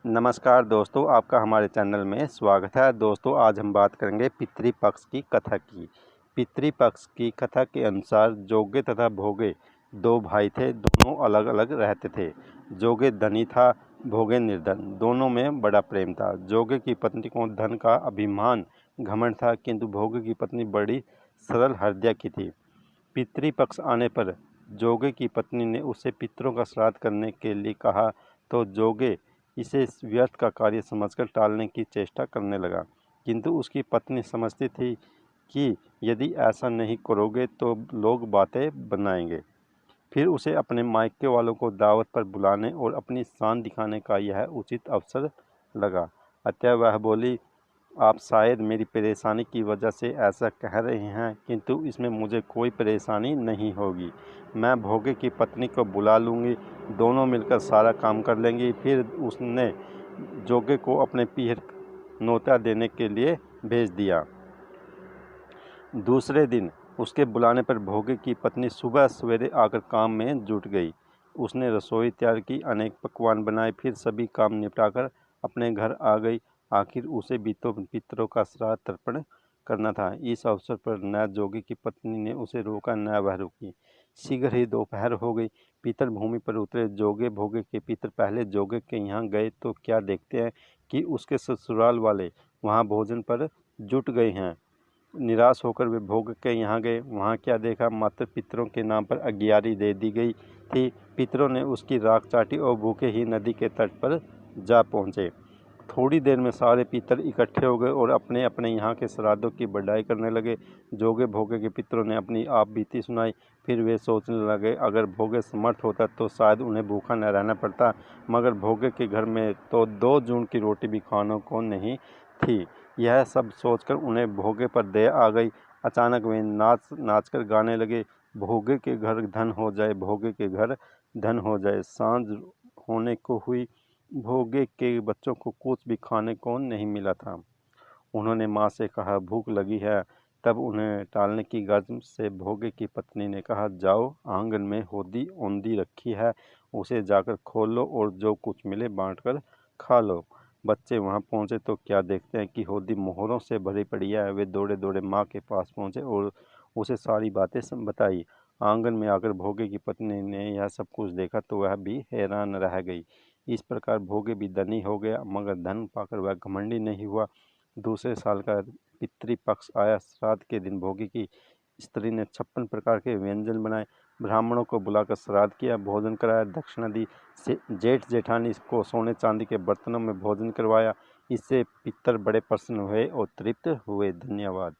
नमस्कार दोस्तों, आपका हमारे चैनल में स्वागत है। दोस्तों, आज हम बात करेंगे पितृपक्ष की कथा की। पितृपक्ष की कथा के अनुसार जोगे तथा भोगे दो भाई थे। दोनों अलग अलग रहते थे। जोगे धनी था, भोगे निर्धन। दोनों में बड़ा प्रेम था। जोगे की पत्नी को धन का अभिमान घमंड था, किंतु भोगे की पत्नी बड़ी सरल हृदय की थी। पितृपक्ष आने पर जोगे की पत्नी ने उसे पितरों का श्राद्ध करने के लिए कहा, तो जोगे इसे व्यर्थ का कार्य समझकर टालने की चेष्टा करने लगा। किंतु उसकी पत्नी समझती थी कि यदि ऐसा नहीं करोगे तो लोग बातें बनाएंगे। फिर उसे अपने मायके वालों को दावत पर बुलाने और अपनी शान दिखाने का यह उचित अवसर लगा। अतः वह बोली, आप शायद मेरी परेशानी की वजह से ऐसा कह रहे हैं, किंतु इसमें मुझे कोई परेशानी नहीं होगी। मैं भोगे की पत्नी को बुला लूँगी, दोनों मिलकर सारा काम कर लेंगी। फिर उसने जोगे को अपने पीहर न्योता देने के लिए भेज दिया। दूसरे दिन उसके बुलाने पर भोगे की पत्नी सुबह सवेरे आकर काम में जुट गई। उसने रसोई तैयार की, अनेक पकवान बनाए, फिर सभी काम निपटाकर अपने घर आ गई। आखिर उसे भी तो पितरों का श्राद्ध तर्पण करना था। इस अवसर पर न जोगी की पत्नी ने उसे रोका, न वह रुकी। शीघ्र ही दोपहर हो गई। पितर भूमि पर उतरे। जोगे भोगे के पितर पहले जोगे के यहाँ गए तो क्या देखते हैं कि उसके ससुराल वाले वहाँ भोजन पर जुट गए हैं। निराश होकर वे भोग के यहाँ गए। वहाँ क्या देखा, मात्र पितरों के नाम पर अगियारी दे दी गई थी। पितरों ने उसकी राख चाटी और भूखे ही नदी के तट पर जा पहुँचे। थोड़ी देर में सारे पितर इकट्ठे हो गए और अपने अपने यहाँ के श्राद्धों की बढ़ाई करने लगे। जोगे भोगे के पितरों ने अपनी आप बीती सुनाई। फिर वे सोचने लगे, अगर भोगे समर्थ होता तो शायद उन्हें भूखा न रहना पड़ता, मगर भोगे के घर में तो 2 जून की रोटी भी खाने को नहीं थी। यह सब सोचकर उन्हें भोगे पर दया आ गई। अचानक वे नाच नाचकर गाने लगे, भोगे के घर धन हो जाए, भोगे के घर धन हो जाए। सांझ होने को हुई। भोगे के बच्चों को कुछ भी खाने को नहीं मिला था। उन्होंने माँ से कहा, भूख लगी है। तब उन्हें टालने की गर्ज से भोगे की पत्नी ने कहा, जाओ, आंगन में होदी औंधी रखी है, उसे जाकर खोल लो और जो कुछ मिले बांटकर खा लो। बच्चे वहां पहुंचे तो क्या देखते हैं कि होदी मोहरों से भरी पड़ी है। वे दौड़े दौड़े माँ के पास पहुंचे और उसे सारी बातें बताई। आंगन में आकर भोगे की पत्नी ने यह सब कुछ देखा तो वह भी हैरान रह गई। इस प्रकार भोगे भी धनी हो गया, मगर धन पाकर वह घमंडी नहीं हुआ। दूसरे साल का पितृपक्ष आया। श्राद्ध के दिन भोगी की स्त्री ने 56 प्रकार के व्यंजन बनाए। ब्राह्मणों को बुलाकर श्राद्ध किया, भोजन कराया, दक्षिणा दी। जेठ जेठानी को सोने चांदी के बर्तनों में भोजन करवाया। इससे पितर बड़े प्रसन्न हुए और तृप्त हुए। धन्यवाद।